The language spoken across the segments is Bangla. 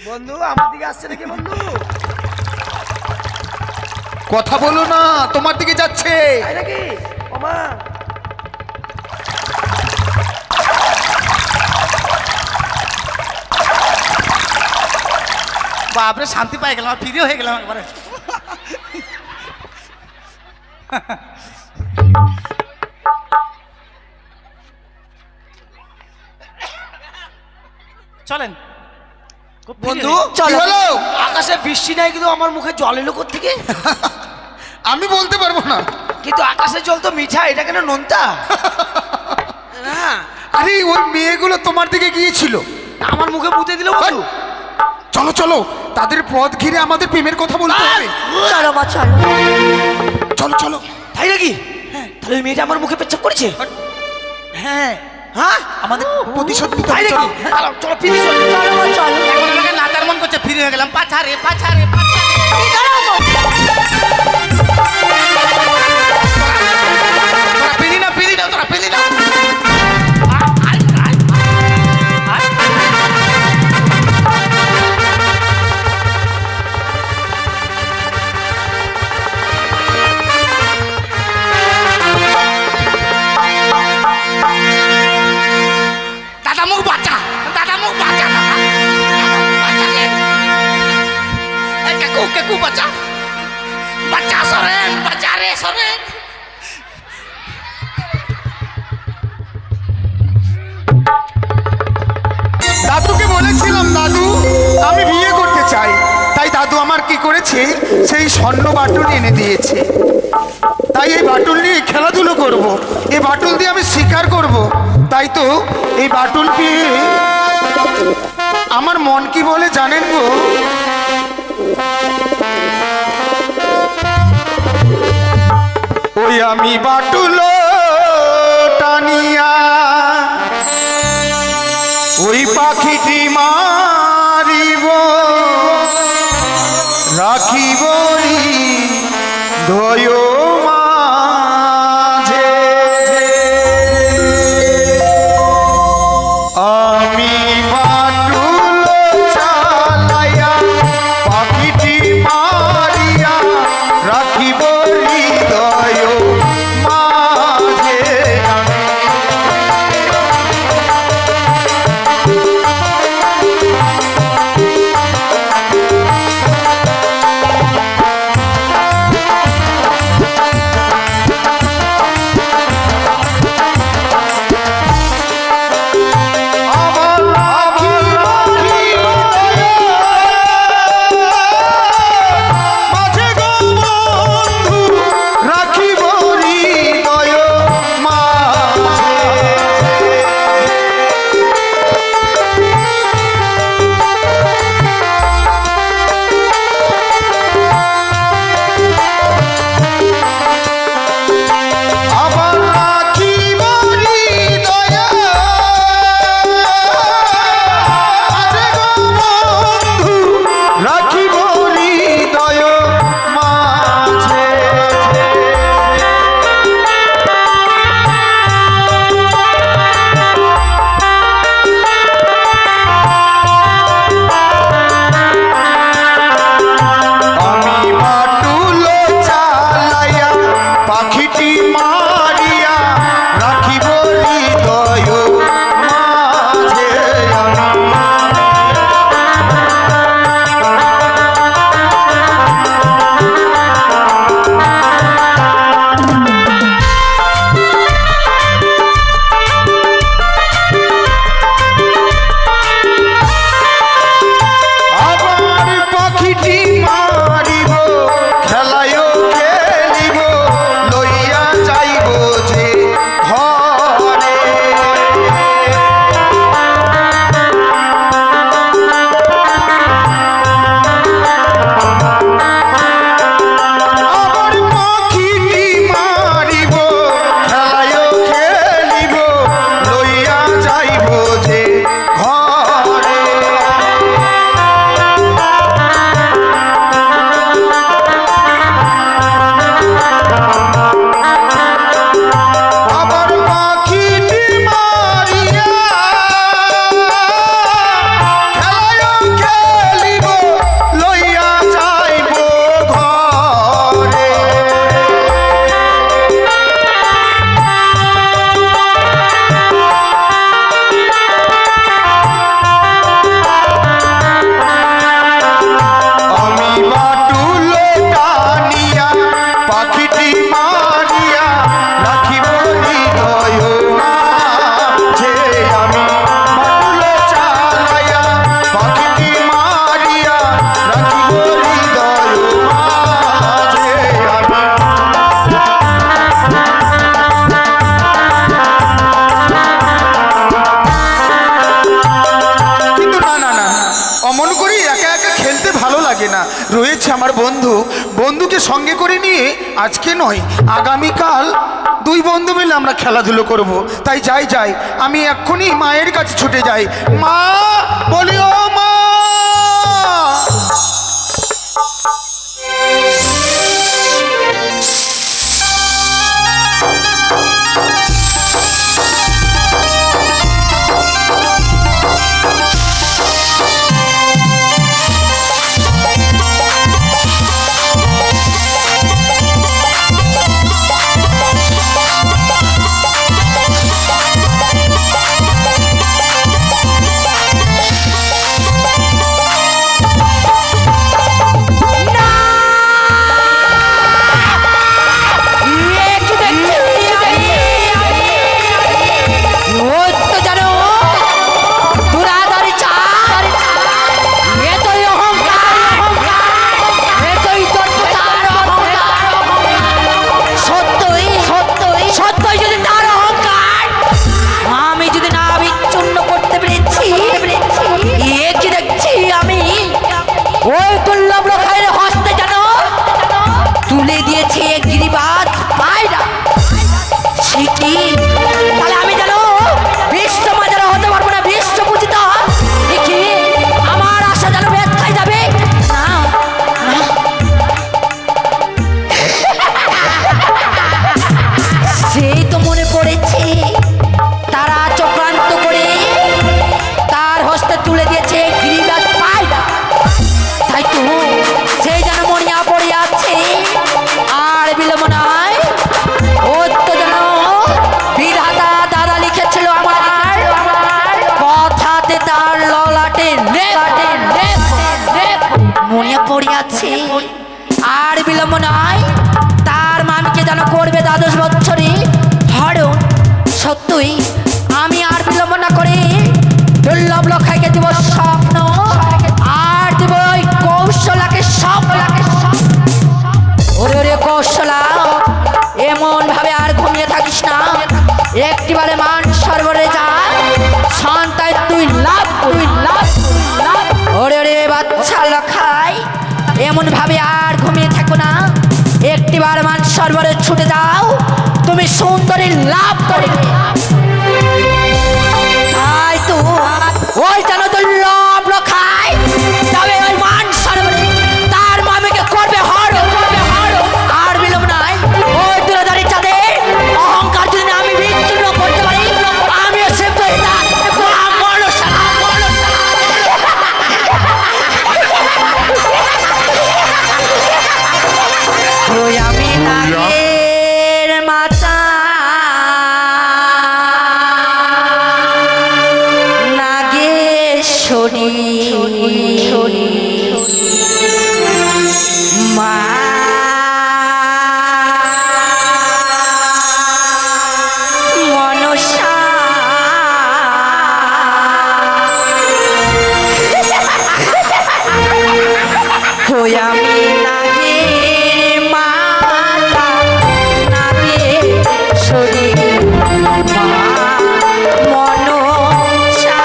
বন্ধু আমার দিকে আসছে নাকি বন্ধু? কথা বলো না, তোমার দিকে যাচ্ছে নাকি? ওমা বাপরে, শান্তি পাই গেলাম, ফ্রি হয়ে গেলাম একবারে। চলেন বন্ধু, কি হলো? আকাশে বৃষ্টি নাই কিন্তু আমার মুখে জল এলো কোত্থেকে? আমি বলতে পারবো না, কিন্তু আকাশের জল তো মিঠা, এটা কেন নোনতা? না আরে ওই মেয়েগুলো তোমার দিকে গিয়েছিল, আমার মুখে মুতে দিল বন্ধু। চলো চলো, তাদের পথ ঘিরে আমাদের প্রেমের কথা বলতে হবে। চলো মা চলো। চলো চলো। তাই নাকি? হ্যাঁ, তাহলে ওই মেয়েটা আমার মুখে পেচ্ছাপ করেছে। হ্যাঁ হ্যাঁ, আমাদের প্রতিশোধ নিতে তাই হবে। নাকি? চলো চলো ফিরে চলো। চলো মা চলো। এখন আমাকে নাচার মন করছে, ফ্রি হয়ে গেলাম। পাছারে পাছারে পাছারে। তোরা পিলি না, পিলি না, তোরা পিলি না। দাদা মুখ বাঁচা, দাদা মুখ বাঁচা, দাদা বাঁচা রে। এই কাকু, কাকু বাঁচা, বাঁচা সরেন, বাঁচা রে সরেন। দাদুকে বলেছিলাম, দাদু আমি বিয়ে করতে চাই, তাই দাদু আমার কি করেছে, সেই স্বর্ণ বাটুল এনে দিয়েছে। তাই এই বাটুল নিয়ে খেলাধুলো করব, এই বাটুল দিয়ে আমি শিকার করব। তাই তো এই বাটুল পেয়ে আমার মন কি বলে জানেন গো? ওই আমি বাটুল টানিয়া ওই পাখিটি মারিব, রাখিব ধয় মাঝে। আমি বাটুল চালাইয়া পাখিটি মারিয়া রাখিব হৃদয় মাঝে। আমার বন্ধু, বন্ধুকে সঙ্গে করে নিয়ে আজকে নয় আগামীকাল দুই বন্ধু মিলে আমরা খেলাধুলো করব। তাই যাই আমি এক্ষুনি মায়ের কাছে ছুটে যাই। মা, বলি ও মা। আর বিলম্ব নয়, তার মামিকে যেন করবে দ্বাদশ বছরে হরণ। সত্যই আমি আর বিলম্ব না করে দুর্লভ লক্ষাইকে দিব স্বপ্ন, আর দিব ওই কৌশলাকে স্বপ্ন। ওরে ওরে কৌশলা, এমন ভাবে আর ঘুমিয়ে থাকিস না, একটিবারে মান সরবরে যা সন্তায় তুই লাভ। ওরে ওরে বাচ্চা লক্ষাই, এমন ভাবে আর ঘুমিয়ে থাকো না, একটিবার মান সরবরে ছুটে যাও, তুমি সুন্দরী লাভ করবে। তাই তো ওই যেন দুর্লভ লক্ষাই তবে ওই মান সরবরে তার মামিকে করবে হর। আর বিলম্ব নাই, ওই দুরাধারী চাঁদের অহংকার যদি আমি বিচ্ছিন্ন করতে পারি, আমিও সে আমি নাগের মাতা নাগেশ্বরী মা মনসা হই আমি নাগের মাতা নাগেশ্বরী মা মনসা।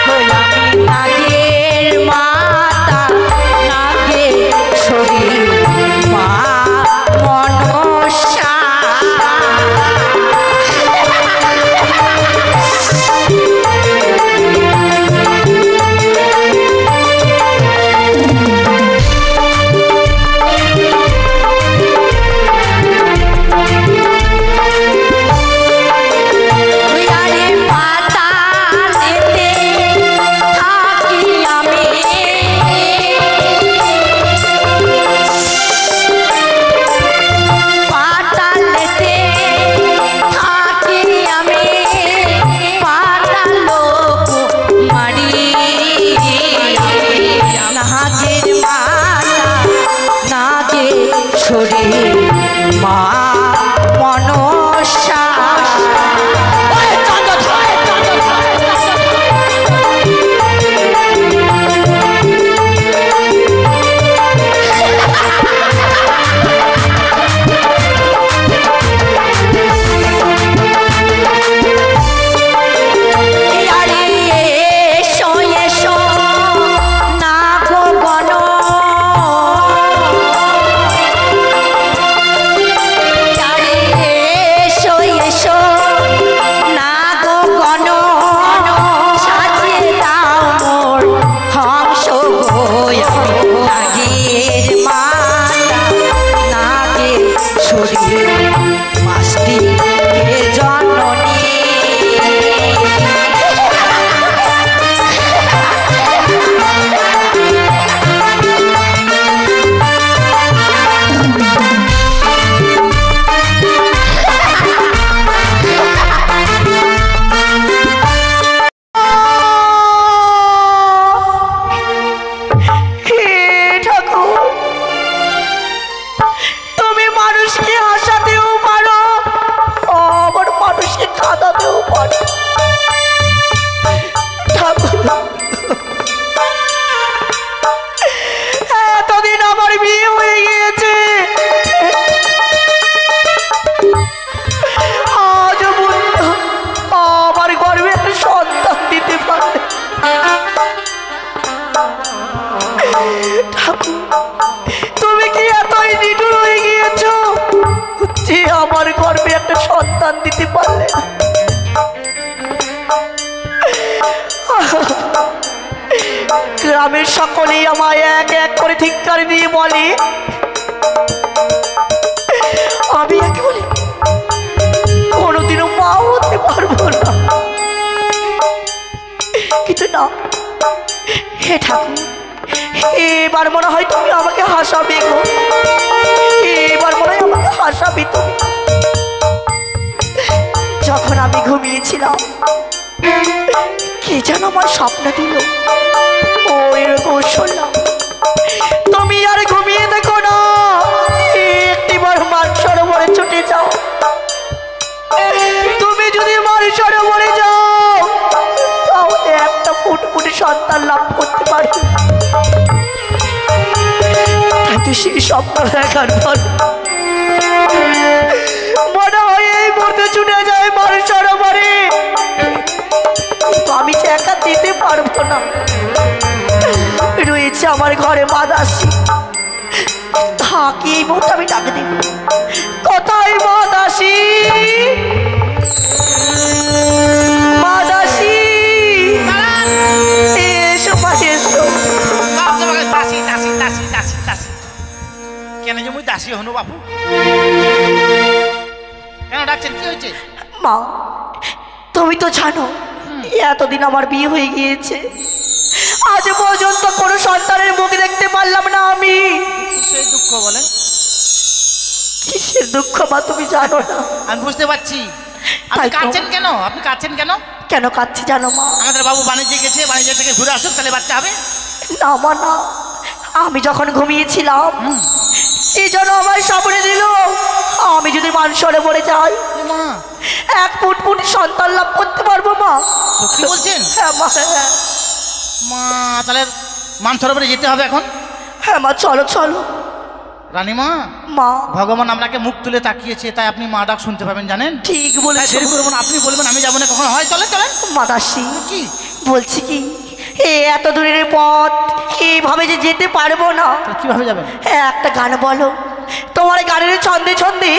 হই আমি নাগের এতদিন আমার বিয়ে হয়ে গিয়েছে, আজ আমার গর্ভে একটা সন্তান দিতে পারে। তুমি কি এতই নিঠুর হয়ে গিয়েছো যে আমার গর্ভে একটা সন্তান দিতে পারলে? গ্রামের সকলেই আমায় এক এক করে ধিক্কার দিয়ে বলে, আমি একে বলি কোনোদিনও মা হতে পারবো না। কিন্তু না, হে ঠাকুর, এবার মনে হয় তুমি আমাকে হাসাবে গো, এবার মনে হয় আমাকে হাসাবে তুমি। যখন আমি ঘুমিয়েছিলাম, কে যেন আমার স্বপ্ন দিল, ও এরকম শুনলাম। তুমি আর ঘুমিয়ে দেখো না, একটিবার মান সরোবরে ছুটে যাও। তুমি যদি মান সরোবরে যাও, তাহলে একটা ফুটফুটে সন্তান লাভ করতে পারবে। তাই সেই স্বপ্ন দেখার পর মনে হয় এই মুহূর্তে ছুটে যায় মান সরোবরে। আমি যে একা যেতে পারবো না, রয়েছে আমার ঘরে মা দাসী, থাকি এই মুহূর্তে আমি ডাকে দেব। কোথায় মা দাসী? মা দাসী, এসো মা এসো। দাসী দাসী দাসী দাসী দাসী কেন যে মুই দাসী হনু বাপু? কেন ডাকছেন, কি হয়েছে? মা, তুমি তো জানো এতদিন আমার বিয়ে হয়ে গিয়েছে, আজ পর্যন্ত কোনো সন্তানের মুখ দেখতে পারলাম না আমি। সেই দুঃখ বলেন? কিসের দুঃখ মা তুমি জানো না? আমি বুঝতে পারছি। আপনি তাই তো। কাঁদছেন কেন? আপনি কাঁদছেন কেন? কেন কাঁদছি জানো মা? আমাদের বাবু বাণিজ্যে গেছে, বাণিজ্য থেকে ঘুরে আসুক, তাহলে বাচ্চা হবে। না মা না, আমি যখন ঘুমিয়েছিলাম এই জন্য আমার স্বপ্নে দিল আমি যদি মানসরে মরে যাই, মা এক ফুটফুট সন্তান লাভ করতে পারবো মা। সত্যি বলছেন? হ্যাঁ মা, হ্যাঁ মা তাহলে মানসরোবরে যেতে হবে এখন। হ্যাঁ মা, চলো চলো। রানীমা, মা ভগবান আপনাকে মুখ তুলে তাকিয়েছে, তাই আপনি মা ডাক শুনতে পাবেন, জানেন? ঠিক তাই বলেছো। দেরি করবো না, আপনি বলবেন আমি যাবো না, কখন হয় চলে চলেন। মা দাসী, কি বলছি কি, এত দূরের পথ এইভাবে যে যেতে পারবো না। কিভাবে যাবেন? একটা গান বলো, তোমার গানের ছন্দে ছন্দে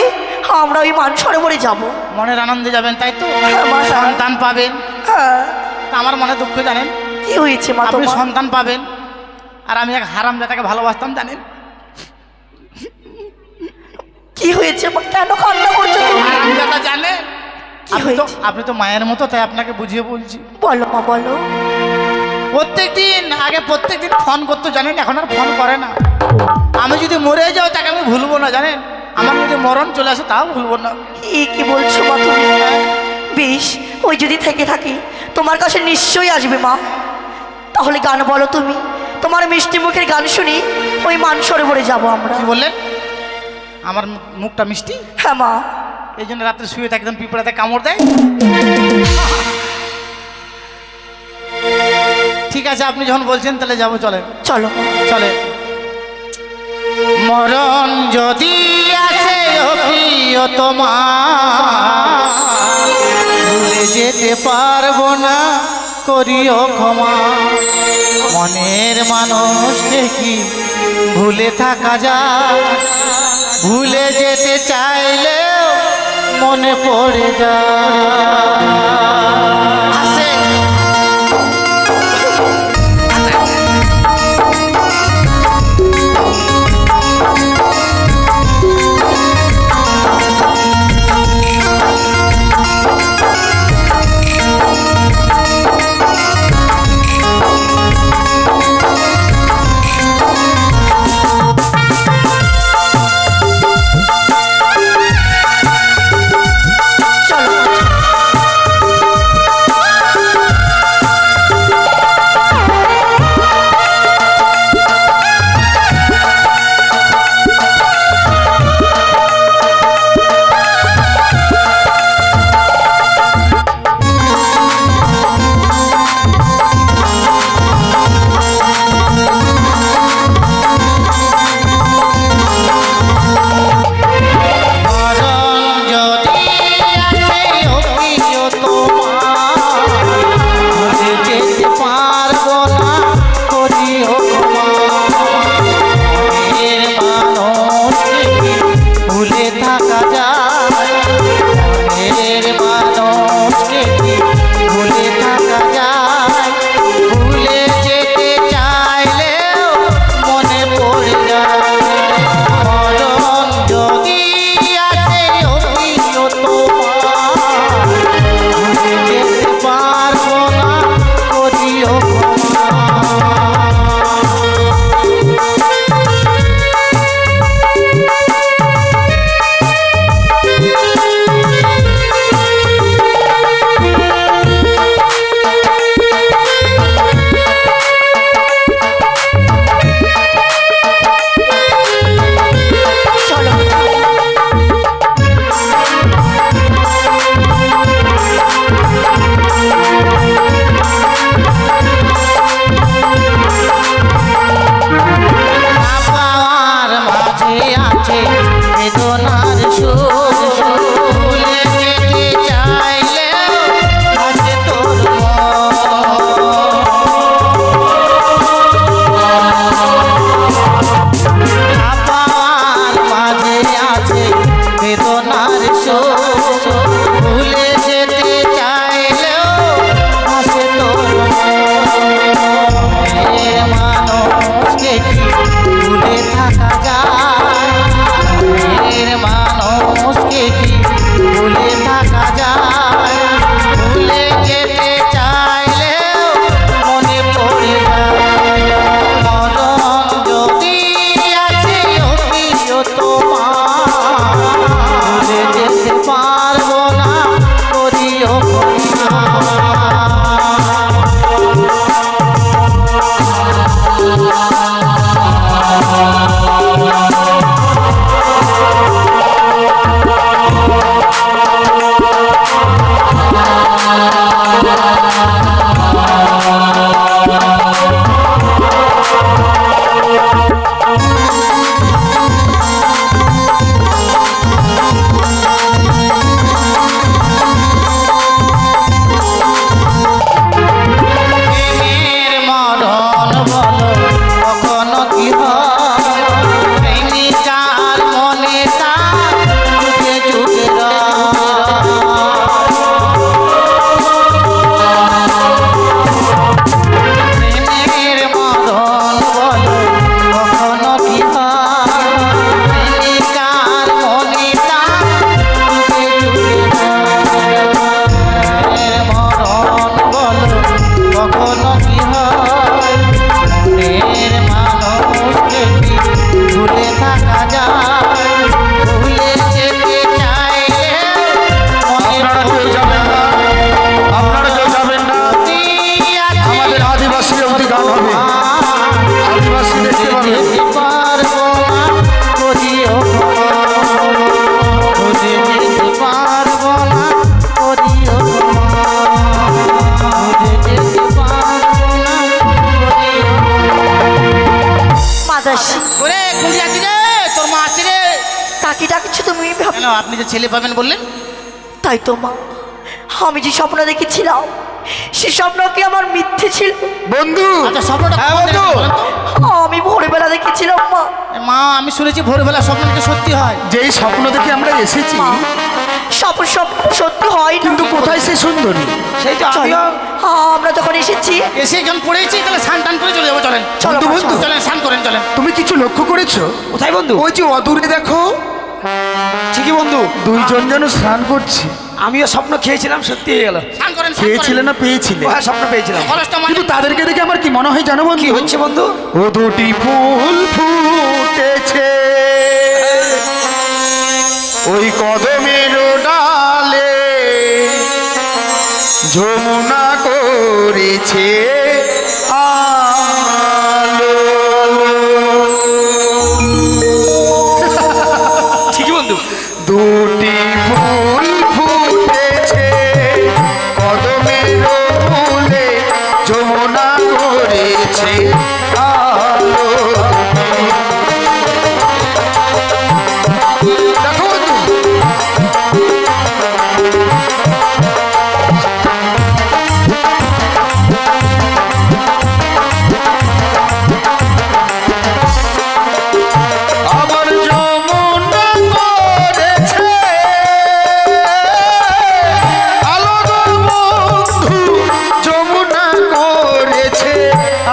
আমরা ওই মান সরোবরে যাবো। মনের আনন্দে যাবেন, তাই তো? হ্যাঁ মা, হ্যাঁ। সন্তান পাবেন। হ্যাঁ, তা আমার মনে দুঃখ, জানেন? কি হয়েছে মা আপনি তোমার? সন্তান পাবেন, আর আমি এক হারামজাদাকে ভালোবাসতাম, জানেন? কি হয়েছে মা? কেন কান্না করছো তুমি? হারামজাদা, জানেন? কি হয়েছে? আপনি তো মায়ের মতো, তাই আপনাকে বুঝিয়ে বলছি। বলো মা, বলো। প্রত্যেকদিন ফোন করতো, জানেন? এখন আর ফোন করে না। আমি যদি মরে যাও তাকে আমি ভুলবো না, জানেন? আমার যদি মরণ চলে আসে তাও ভুলবো না। কি বলছো মা তুমি? বেশ, ওই যদি থেকে থাকি তোমার কাছে নিশ্চয়ই আসবে মা। তাহলে গান বলো তুমি, তোমার মিষ্টি মুখের গান শুনি ওই মান সরোবরে যাবো আমরা। কি বললেন? আমার মুখটা মিষ্টি? হ্যাঁ মা। এই জন্য রাত্রে শুয়ে থাকি, একদম পিঁপড়াতে কামড় দেয়। ঠিক আছে, আপনি যখন বলছেন তাহলে যাবো, চলেন। চলো চলে। মরণ যদি আসে তোমার, ভুলে যেতে পারবো না, করিও ক্ষমা। মনের মানুষকে কি ভুলে থাকা যায়? ভুলে যেতে চাইলেও মনে পড়ে যায়। যে ছেলে পাবেন বললেন? তাই তো মা, আমি যে স্বপ্ন দেখেছিলাম সে স্বপ্ন কি আমার মিথ্যে ছিল? বন্ধু আচ্ছা স্বপ্নটা হ্যাঁ, কখন বন্ধু। দেখেছেন বলেন তো? আমি ভোরবেলা দেখেছিলাম মা। মা আমি শুনেছি ভোরবেলা স্বপ্ন নাকি সত্যি হয়। যেই স্বপ্ন দেখে আমরা এসেছি, মা, স্বপ্ন স্বপ্ন সত্যি হয় না। কিন্তু কোথায় সে সুন্দরী? সেই তো চলো, আমিও আমরা যখন এসেছি এসে যখন পড়েছি তাহলে স্নান টান করে চলে যাবো, চলেন। চলো বন্ধু, মা, বন্ধু। চলো। চলেন স্নান করেন, চলেন। তুমি কিছু লক্ষ্য করেছো? কোথায় বন্ধু? ওই যে অদূরে দেখো, ঠিকই বন্ধু, দুইজন যেন স্নান করছে। আমিও স্বপ্ন খেয়েছিলাম, সত্যি হয়ে গেল। স্নান করেন, স্নান পেয়েছিলে করেন। না পেয়েছিলে? হ্যাঁ, স্বপ্ন পেয়েছিলাম। খরচটা মানে কিন্তু তাদেরকে দেখে আমার কি মনে হয় জানো বন্ধু? কি হচ্ছে বন্ধু? ও দুটি ফুল ফুটেছে ওই কদমের ডালে, যমুনা করেছে আলো। ঠিকই বন্ধু। দুটি ফুল ফুটেছে কদমের ফুলে, যমুনা করেছে আলো। দেখো বন্ধু, আবার যমুনা করেছে আলো গো বন্ধু, যমুনা করেছে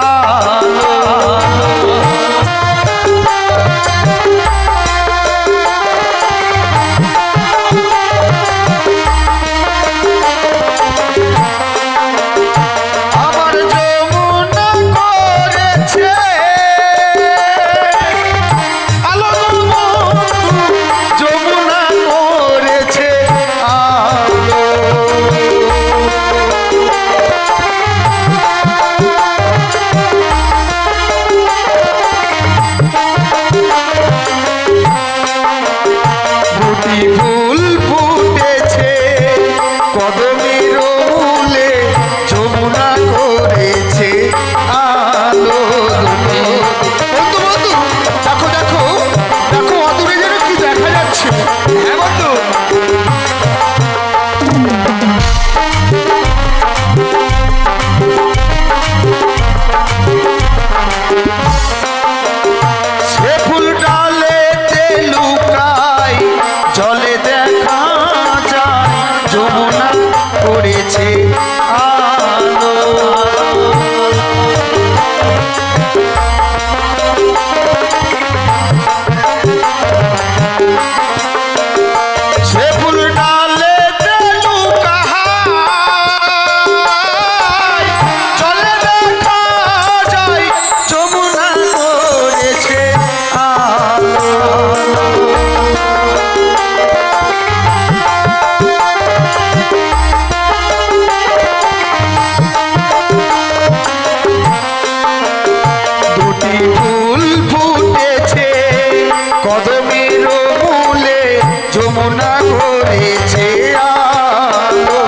আলো। আবার যমুনা করেছে আলো গো বন্ধু, যমুনা করেছে আলো। দুটি ফুল ফুটেছে কদমের মূলে, যমুনা করেছে আলো। বন্ধু বন্ধু, দেখো দেখো দেখো, অদূরে যেন কি দেখা যাচ্ছে। হ্যাঁ বন্ধু, সে ফুল ডালেতে লুকাই, জলে দেখা যায়, যমুনা করেছে আলো। সে ফুল ডালেতে লুকাই, জলে দেখা যায়, যমুনা করেছে আলো। দুটি ফুল ফুটেছে কদমের মূলে, যমুনা করেছে আলো।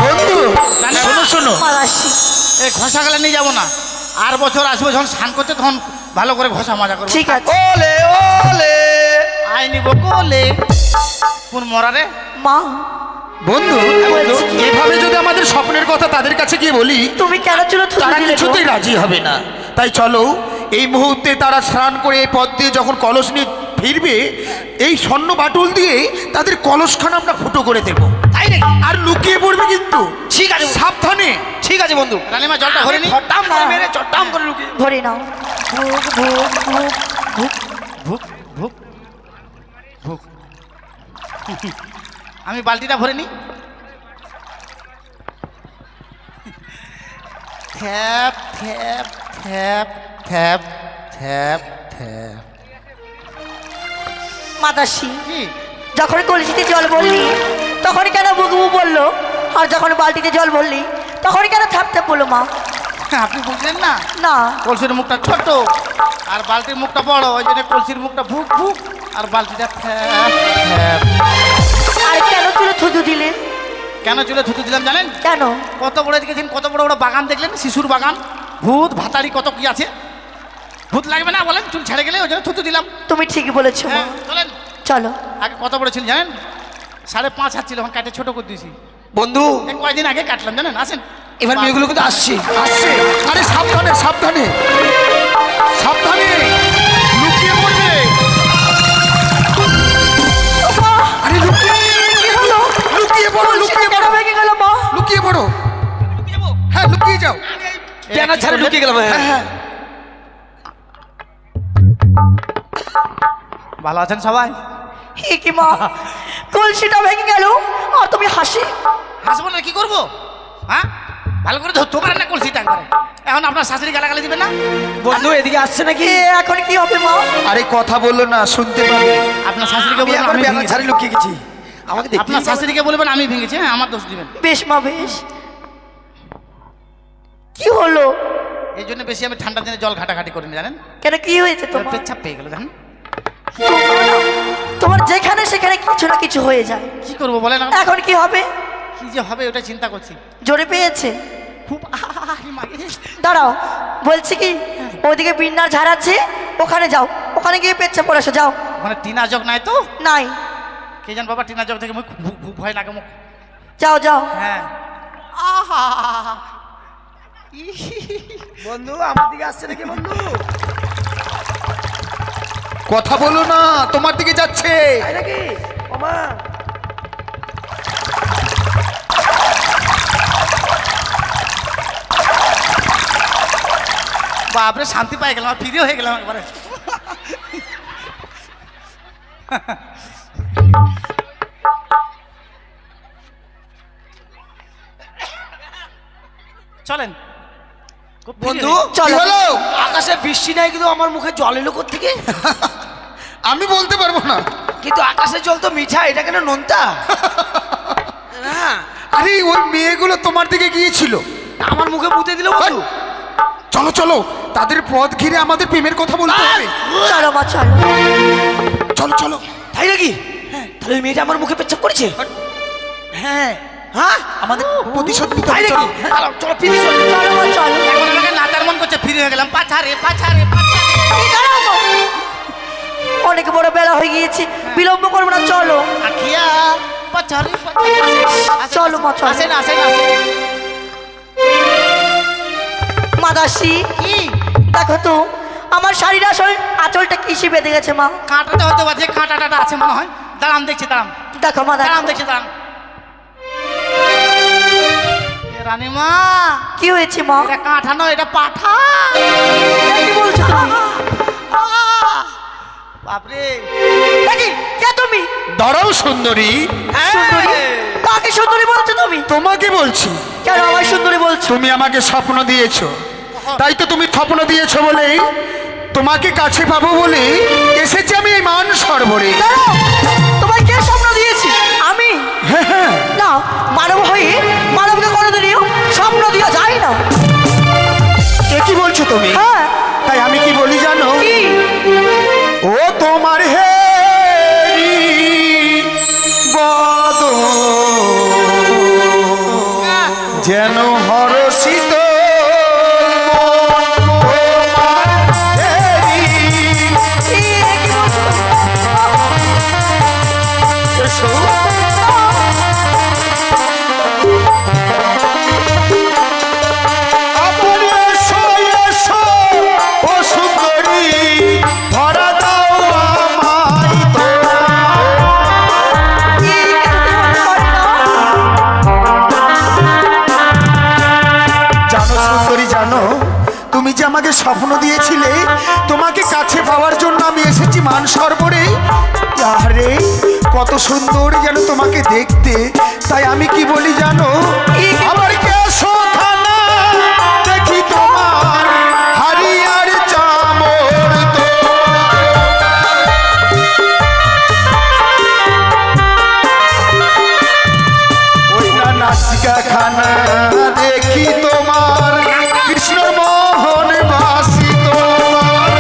বন্ধু শোনো শোনো, মা, আসি। এই ঘষা গেলে নিয়ে যাবো না, আর বছর আসবো যখন স্নান করতে তখন ভালো করে ঘষা মজা করবো। ঠিক আছে ওলে ওলে। আই নিব কোলে, কোন মরারে। মা, বন্ধু এভাবে যদি আমাদের স্বপ্নের কথা তাদের কাছে গিয়ে বলি, তুমি কেন চলো তারা কিছুতেই রাজি হবে না। তাই চলো এই মুহূর্তে তারা স্নান করে এই পথ দিয়ে যখন কলস নিয়ে ফিরবে, এই স্বর্ণ বাটুল দিয়ে তাদের কলসখানা আমরা ফুটো করে দেবো। তাই নাকি? আর লুকিয়ে পড়বে কিন্তু, ঠিক আছে বন্ধু। সাবধানে। ঠিক আছে বন্ধু। রানীমা জলটা ভরে নি। চট্টাম করে মেরে চট্টাম করে লুকিয়ে। ভরে নাও। ভুক ভুক ভুক। আমি বালতিটা ভরে নি। থ্যাপ থ্যাপ থ্যাপ থ্যাপ থ্যাপ থ্যাপ। মাতাশ্রী, কি যখন কলসিতে জল বললি তখন কেন বুকবু বললো, আর যখন বালতিতে জল বললি তখন কেন থাপতে বললো মা? আপনি বুঝলেন না? না, কলসির মুখটা ছোট আর বালতির মুখটা বড়, ওই জন্য কলসির মুখটা ভুক ভুক আর বালতিটা আর কেন চুলে থুতু দিলে? কেন চুলে থুতু দিলাম জানেন? কেন? কত বড় দেখেছেন, কত বড় বড় বাগান দেখলেন, শিশুর বাগান, ভূত ভাতাড়ি কত কি আছে। ভূত লাগবে না বলেন, চুল ছেড়ে গেলে ওই জন্য থুতু দিলাম। তুমি ঠিকই বলেছো মা। হ্যাঁ চলেন। চলো। আগে কত বড় ছিল জানেন? 5.5 হাত ছিল, এখন কাটে ছোট করে দিয়েছি। বন্ধু এই কয়দিন আগে কাটলাম জানেন। আসেন এবার মেয়েগুলো কিন্তু আসছে। আসছে। আরে সাবধানে সাবধানে সাবধানে, লুকিয়ে পড়বে। আরে লুকিয়ে লুকিয়ে পড়ো, লুকিয়ে কেন পড়ো, ভেঙে গেল মা? লুকিয়ে পড়ো। হ্যাঁ লুকিয়ে যাও। ব্যানার ছাড়ে ঢুকে গেলাম। হ্যাঁ হ্যাঁ। ভালো আছেন সবাই? এ কি মা, কলসিটা ভেঙে গেল আর তুমি হাসি? হাসবো না, কি করবো? হ্যাঁ ভালো করে ধরতে পারেন না কলসিটা একবারে। এখন আপনার শাশুড়ি গালাগালি দিবেন না? বন্ধু এদিকে আসছে নাকি? এখন কি হবে মা? আরে কথা বললো না, শুনতে পাবে। আপনার শাশুড়িকে আমি বলবেন এখন আমি ব্যানার ভেঙেছি। ছাড়ে লুকিয়ে গেছি, আমাকে দেখতে আপনার শাশুড়িকে বলবেন আমি ভেঙেছি। হ্যাঁ আমার দোষ দিবেন। বেশ মা বেশ। কি হলো? এই জন্য বেশি আমি ঠান্ডা দিনে জল ঘাটাঘাটি করিনি জানেন। কেন কি হয়েছে তোমার? পেচ্ছাপ পেয়ে গেল জানেন। তোমার যেখানে সেখানে কিছু না কিছু হয়ে যায়। কি করবো বলেন? এখন কি হবে? কি যে হবে ওটা চিন্তা করছি জোরে পেয়েছে? খুব। দাঁড়াও, বলছি কি ওদিকে বিন্নার ঝাড় আছে, ওখানে যাও, ওখানে গিয়ে পেচ্ছা পড়ে আসো, যাও। মানে টিনা জগ নাই তো? নাই। কে জান বাবা, টিনা জগ থেকে মুখ ভয় লাগে মুখ। যাও যাও। হ্যাঁ আহা বন্ধু আমার দিকে আসছে নাকি? বন্ধু কথা বলো না, তোমার দিকে যাচ্ছে। তাই নাকি? ওমা বাপরে শান্তি পাই গেলাম, ফ্রি হয়ে গেলাম একবারে। চলেন বন্ধু কি হলো? আকাশে বৃষ্টি নাই কিন্তু আমার মুখে জল এলো কোত্থেকে? আমি বলতে পারবো না। কিন্তু আকাশের জল তো মিঠা, এটা কেন নোনতা? না আরে ওই মেয়েগুলো তোমার দিকে গিয়েছিল, আমার মুখে মুতে দিল বন্ধু। চলো চলো, তাদের পথ ঘিরে আমাদের প্রেমের কথা বলতে হবে। চলো মা চলো। চলো চলো। তাই নাকি? হ্যাঁ তাহলে ওই মেয়েটা আমার মুখে পেচ্ছাপ করেছে। হ্যাঁ হ্যাঁ আমাদের প্রতিশোধ নিতে তাই হবে, নাকি? চলো। চলো চলো পিড়ি চলো। চলো মা চলো। এখন আমাকে নাচার মন করছে, ফ্রি হয়ে গেলাম। পাছারে পাছারে পাছারে। এই দাঁড়াও মা। অনেক বড় বেলা হয়ে গিয়েছে, বিলম্ব করবো না, চলো। আখিয়া পাছারে পাছারে। চলো মা চলো। আসেন আসেন আসেন। মা দাসী, কি দেখো তো আমার শাড়ির আসল আঁচলটা কিসে বেঁধে গেছে মা। কাঁটাটা হতে পারছে, কাঁটাটা আছে মনে হয়। দাঁড়ান দেখছি, দাঁড়ান দেখো মা, দাঁড়ান দেখো। দেখছি, দাঁড়ান। রানীমা কি হয়েছে মা? এটা কাঁঠা নয়, এটা পাঠা। কি বলছো তুমি? বাপরে দেখি কে তুমি? দাঁড়াও সুন্দরী, সুন্দরী? কাকে সুন্দরী বলছো তুমি? তোমাকে বলছি। কেন আমার সুন্দরী বলছো? তুমি আমাকে স্বপ্ন দিয়েছো, তাই তো তুমি স্বপ্ন দিয়েছো বলেই তোমাকে কাছে পাবো বলে এসেছি আমি এই মান সরোবরে। দাঁড়াও, তোমায় কে স্বপ্ন দিয়েছি? আমি? হ্যাঁ হ্যাঁ। না, মানব হয়ে মানবকে কোনোদিনও স্বপ্ন দেওয়া যায় না। এ কি বলছো তুমি? হ্যাঁ। তাই আমি কি বলি জানো? কি? ও তোমার হে বদন যেন হরষিত তুমি যে আমাকে স্বপ্ন দিয়েছিলে তোমাকে কাছে পাওয়ার জন্য আমি এসেছি মান সরোবরে। আরে কত সুন্দর যেন তোমাকে দেখতে, তাই আমি কি বলি জানো? আমার কেশো খানা দেখি তোমার হারিয়ার চামর তো ওই না নাসিকা খানা দেখি তোমার কৃষ্ণ মোহন বাসি তোমার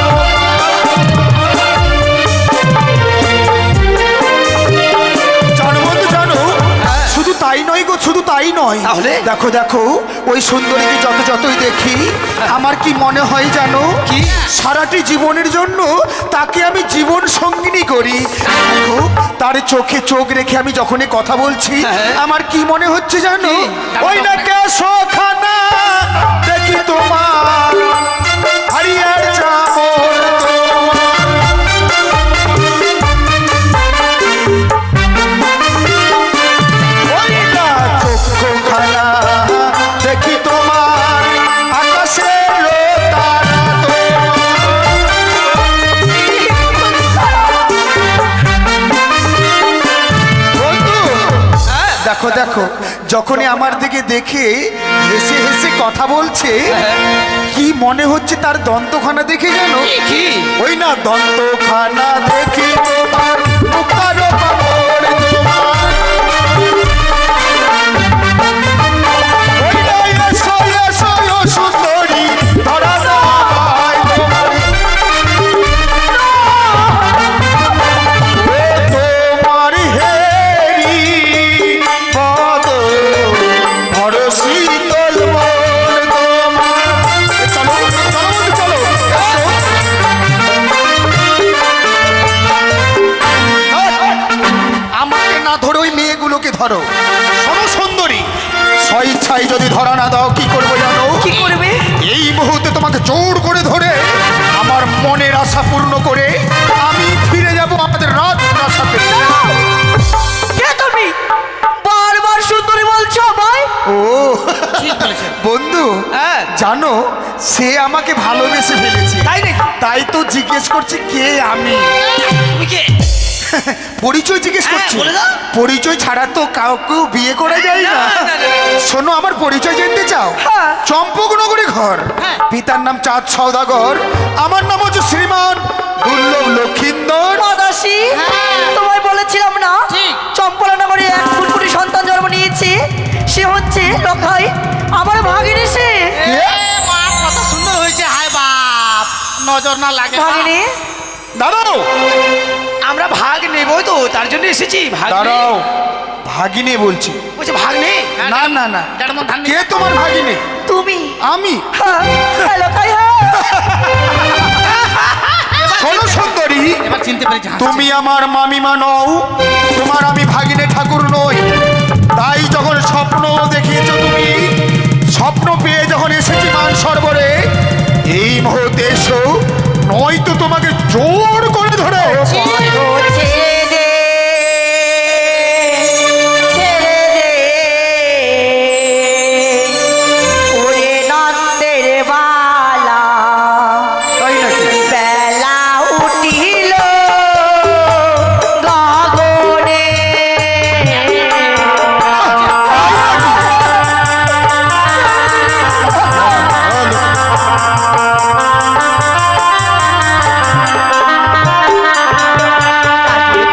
তাই নয়, তাহলে? দেখো দেখো ওই সুন্দরীকে যতই দেখি আমার কি মনে হয় জানো, কি? সারাটি জীবনের জন্য তাকে আমি জীবন সঙ্গিনী করি। দেখো তার চোখে চোখ রেখে আমি যখনই কথা বলছি হ্যাঁ। আমার কি মনে হচ্ছে জানো, কি? ওই না কেশখানা দেখি তোমার হারিয়ার চামর ওই না চক্ষুখানা দেখি তোমার আকাশের তারা বন্ধু দেখো দেখো যখনই আমার দিকে দেখে হেসে হেসে কথা বলছে কি মনে হচ্ছে তার দন্তখানা দেখে জানো, কি? ওই না দন্তখানা দেখি তোমার মুক্তার কাপড় তোমার ওই না এসো এসো ও সুন্দরী ধরা দাও তোমার তোমার হেরি পদ ভর শীতল মন তোমার চলো চলো চলো এসো। আমাকে না ধরো ওই মেয়েগুলোকে ধরো, শোনো সুন্দরী স্বইচ্ছায় যদি ধরা না দাও কি করবো জানো, কি করবে? এই মুহূর্তে তোমাকে জোর করে ধরে আমার মনের আশা পূর্ণ করে আমি ফিরে যাব আমাদের রাত প্রাসাদে। কে তুমি বারবার সুন্দরী বলছো আমায়? ও ঠিক বলেছে। বন্ধু হ্যাঁ। জানো সে আমাকে ভালোবেসে ফেলেছে, তাই নাকি? তাই তো জিজ্ঞেস করছি কে আমি, তুমি কে? পরিচয় জিজ্ঞেস হ্যাঁ, করছি। বলে দাও। পরিচয় ছাড়া তো কাউকে বিয়ে করা যায় না। না, না, না, না। শোনো আমার পরিচয় জানতে চাও? হ্যাঁ। চম্পকনগরে ঘর, হ্যাঁ। পিতার নাম চাঁদ সওদাগর, আমার নাম হচ্ছে শ্রীমান দুর্লভ লক্ষিন্দর। মাদাসী তোমায় বলেছিলাম না ঠিক। চম্পলানগরে এক ফুটফুটি সন্তান জন্ম নিয়েছে, সে হচ্ছে লখাই আমার ভাগিনী। সে মা কত সুন্দর হয়েছে, হায় বাপ নজর না লাগে বাপ। ভাগিনী দাঁড়াও আমরা ভাগ নেবো তো তার জন্য এসেছি। ভাগ নেই। দাঁড়াও, ভাগিনী বলছি। বলছে ভাগ নেই। না না না, দেড় মন ধান কে তোমার ভাগিনী? তুমি? আমি। হ্যাঁ লখাই, হ্যাঁ শোনো সুন্দরী, এবার চিনতে পেরেছি হাসছে। তুমি আমার মামিমা নও, তোমার আমি ভাগিনে ঠাকুর নই। তাই যখন স্বপ্ন দেখিয়েছো তুমি, স্বপ্ন পেয়ে যখন এসেছি মান সরোবরে, এই মুহূর্তে এসো, নয়তো তোমাকে জোর করে ধরে ও ছেড়ে দে, ছেড়ে দে, ওরে নন্দের বালা, তাই নাকি? বেলা উঠিল গগনে,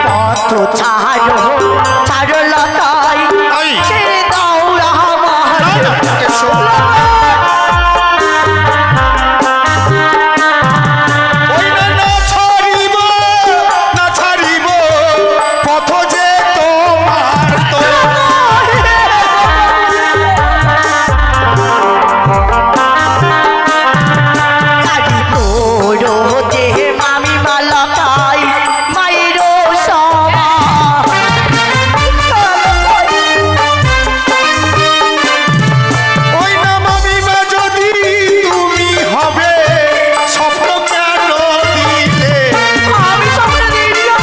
পথ ছাড়ো, ছাড়ো লতাই, তাই? ছেড়ে দাও আমার। এসো। ওই না না ছাড়িব, না ছাড়িব, পথ যে তোমার তো। গাড়ি পোড়ো যে মামি মালাকাই মাইরো সভা, ওই না মামিমা যদি তুমি হবে, স্বপ্ন কেন দিলে? আমি স্বপ্ন দিই না।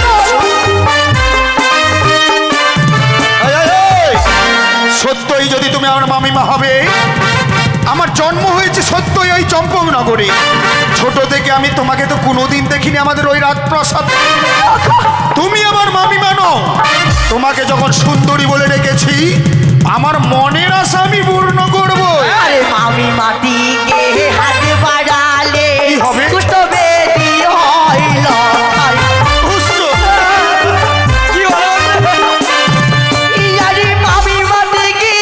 এই, এই, এই, সত্যই যদি তুমি আমার মামিমা হবে, আমার জন্ম হয়েছে সত্যই ওই চম্পকনগরে। ছোট থেকে আমি তোমাকে তো কোনোদিন দেখিনি আমাদের ওই রাজপ্রাসাদ। তুমি আমার মামিমা নও, তোমাকে যখন সুন্দরী বলে রেখেছি আমার মনের আশা আমি পূর্ণ করবো। আরে মামি মাটিকে হাত বাড়ালে কি হবে? দুষ্ট বেদি হইল লখাই। দুষ্ট? কি হলো? ইয়ারি মামি মাটিকে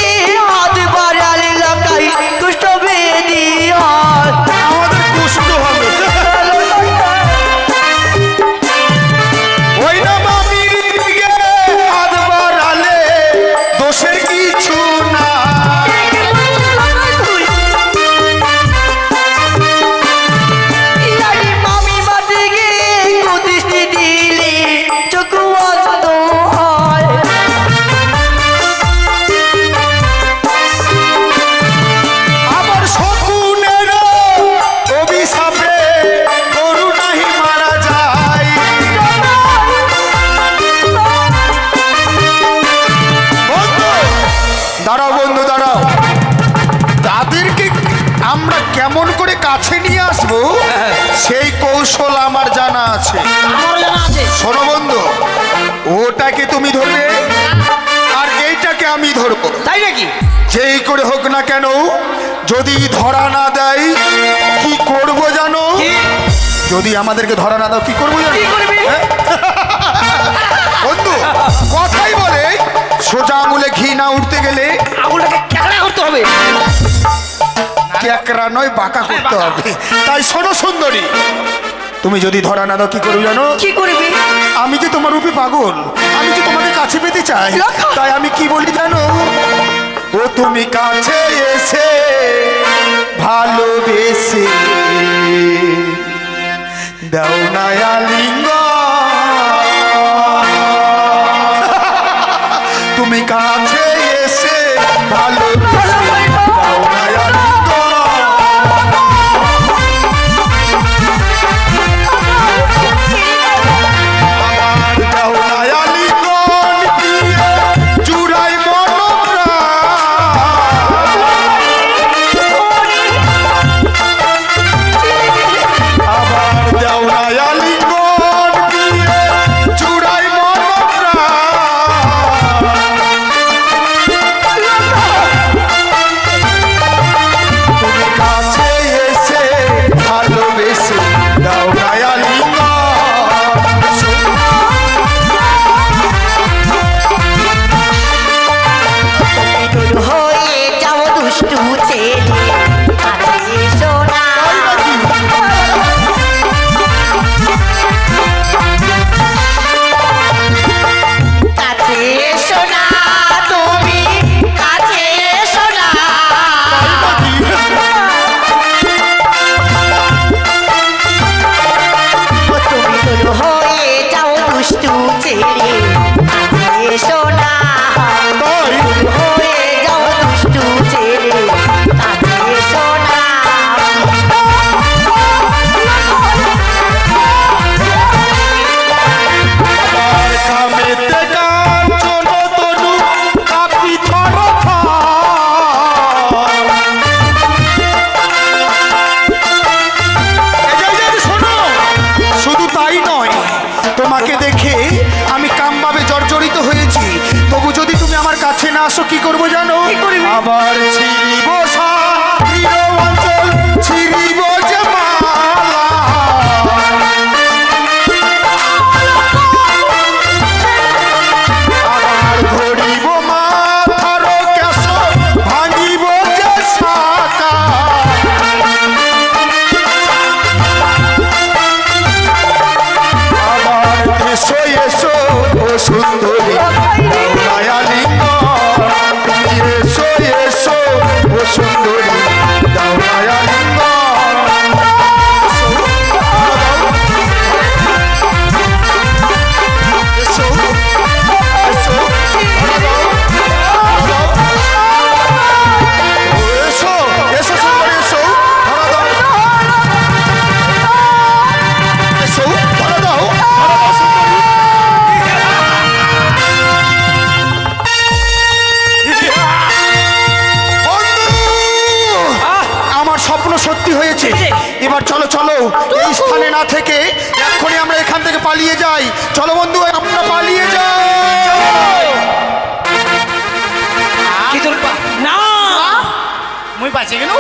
হাত বাড়ালে লখাই, দুষ্ট বেদি হয়। আমাদের কুষ্ঠ হবে। ওই না মামির দিকে হাত বাড়ালে দোষের কিছু নাই। কেমন করে কাছে নিয়ে আসবো সেই কৌশল আমার জানা আছে। আমারও জানা আছে। শোনো বন্ধু, ওটাকে তুমি ধরবে আর এইটাকে আমি ধরবো। তাই নাকি? যেই করে হোক না কেন, যদি ধরা না দেয় কি করবো জানো? যদি আমাদেরকে ধরা না দাও কি করবো জানো? হ্যাঁ? বন্ধু কথাই বলে সোজা আঙুলে ঘি না উঠতে গেলে আঙুলটাকে ক্যাকড়া করতে হবে। ক্যাকড়া নয়, বাঁকা করতে হবে। তাই শোনো সুন্দরী, তুমি যদি ধরা না দাও কি করবো জানো? কি করবি? আমি যে তোমার রূপে পাগল, আমি যে তোমাকে কাছে পেতে চাই, তাই আমি কি বলি জানো? ও তুমি কাছে এসে ভালোবেসে দাও না আলিঙ্গন, তুমি কাছে এসে ভালোবেসে দাও না আলিঙ্গন। আমার দাও না আলিঙ্গন দিয়ে জুড়াই আবার দাও না আলিঙ্গন দিয়ে চূড়াই তুমি কাছে এসে ভালোবেসে দাও না আলিঙ্গন। হয়ে যাও দুষ্টু ছেলে, কাছে এসো না। কাছে এসো না, তুমি কাছে এসো না। তুমি তোর হয়ে যাও দুষ্টু ছেলে, কাছে এসো না। হয়ে যাও দুষ্টু ছেলে, কাছে এসো না। আর কামেতে কাঞ্চন তনু কাপি থরথর। এই যে, শোনো, শুধু তাই নয়, তোমাকে দেখে আমি কামভাবে জর্জরিত হয়েছি। তবু যদি তুমি আমার কাছে না আসো কি করবো জানো? আবার ছিড়িব সাগরীয় অঞ্চল, ছিড়িব যে মালা। আবার ধরিব মাথার কেশ, ভাঙিব যে শাখা। আবার এসো এসো ও সুন্দরী আলিঙ্গন, তুমি এসো এসো ও সুন্দরী দাও আলিঙ্গন। এসো এসো এসো এসো সুন্দরী এসো, এসো ধরা দাও। আমার স্বপ্ন সত্যি হয়েছে। এবার চলো চলো, এই স্থানে না থেকে এক্ষুনি আমরা এখান থেকে পালিয়ে যাই। চলো বন্ধু, আমরা পালিয়ে যাই। কি তোর না, মুই বাঁচে গেল।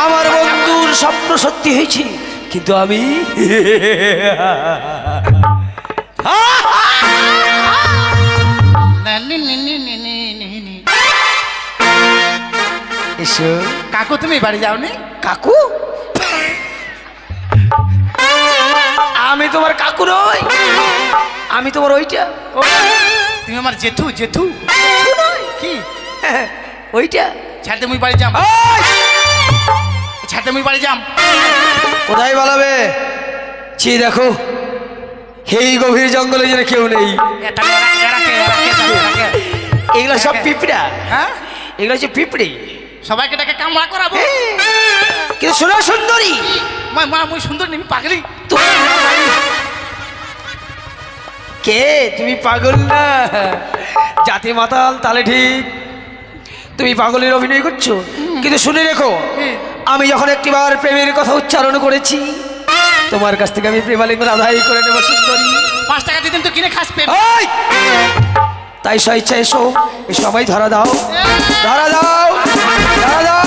আমার বন্ধুর স্বপ্ন সত্যি হয়েছে, কিন্তু আমি এসো। কাকু তুমি বাড়ি যাওনি? কাকু? আমি তোমার কাকু নই, আমি তোমার ওইটা। তুমি আমার জেঠু। জেঠু কি? ওইটা ছাড়তে মুই বাড়ি যাম, ছাড়তে মুই বাড়ি যাম। কোথায় বলাবে? ছি দেখো, এই গভীর জঙ্গলে যেন কেউ নেই। এগুলো সব পিঁপড়া। হ্যাঁ, এগুলো হচ্ছে পিঁপড়ে। সবাইকে ডাকে কামড়া করাবো। কিন্তু শোনো সুন্দরী, মা মুই সুন্দর নেই, পাগলি। কে তুমি? পাগল না, জাতি মাতাল তালে ঠিক। তুমি পাগলের অভিনয় করছো, কিন্তু শুনে রেখো আমি যখন একটিবার প্রেমের কথা উচ্চারণ করেছি তোমার কাছ থেকে আমি প্রেমালিঙ্গন আদায় করে নেব সুন্দরী। 5 টাকা দিতেন তো কিনে খাস পেয়ে। ওই! তাই স্বেচ্ছা এসো, এসো আমায় ধরা দাও, ধরা দাও, ধরা দাও।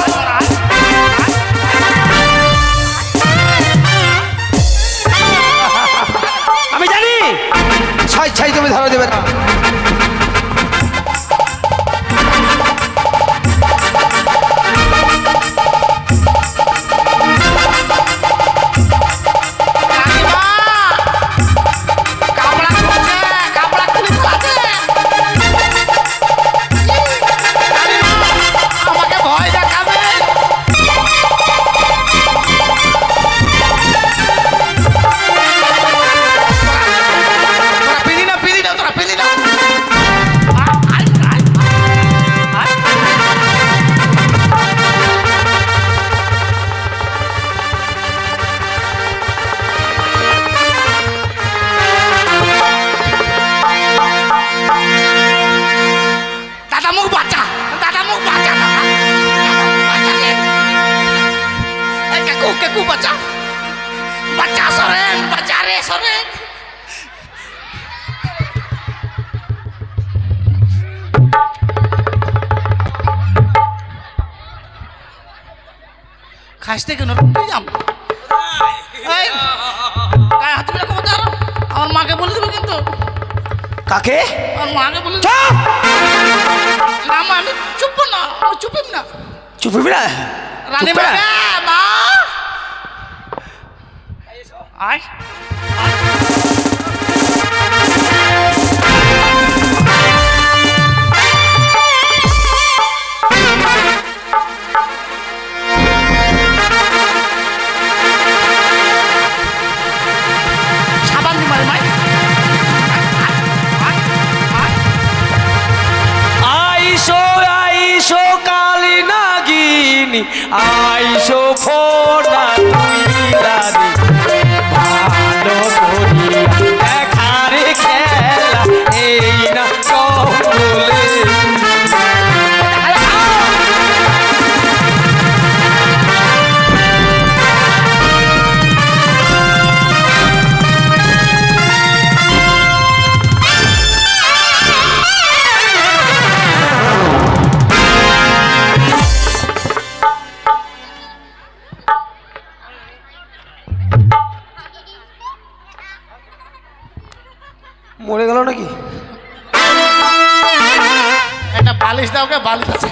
আমি জানি স্বেচ্ছাই তুমি ধরা দেবে না। খাইতে কেন যাম গায়ে হাত মিলে ক্ষমতা আরো আমার মাকে বলে দেবো কিন্তু। কাকে? আমার মাকে বলে দেবো। না মা আমি চুপ না, চুপিম না, চুপবি না রানী মা মা আয় আইসো ফোনা তুইলানি ভালো করিয়া দেখার খেলা এই না কবলে। মরে গেল নাকি? একটা বালিশ দাও, বালিশ আছে?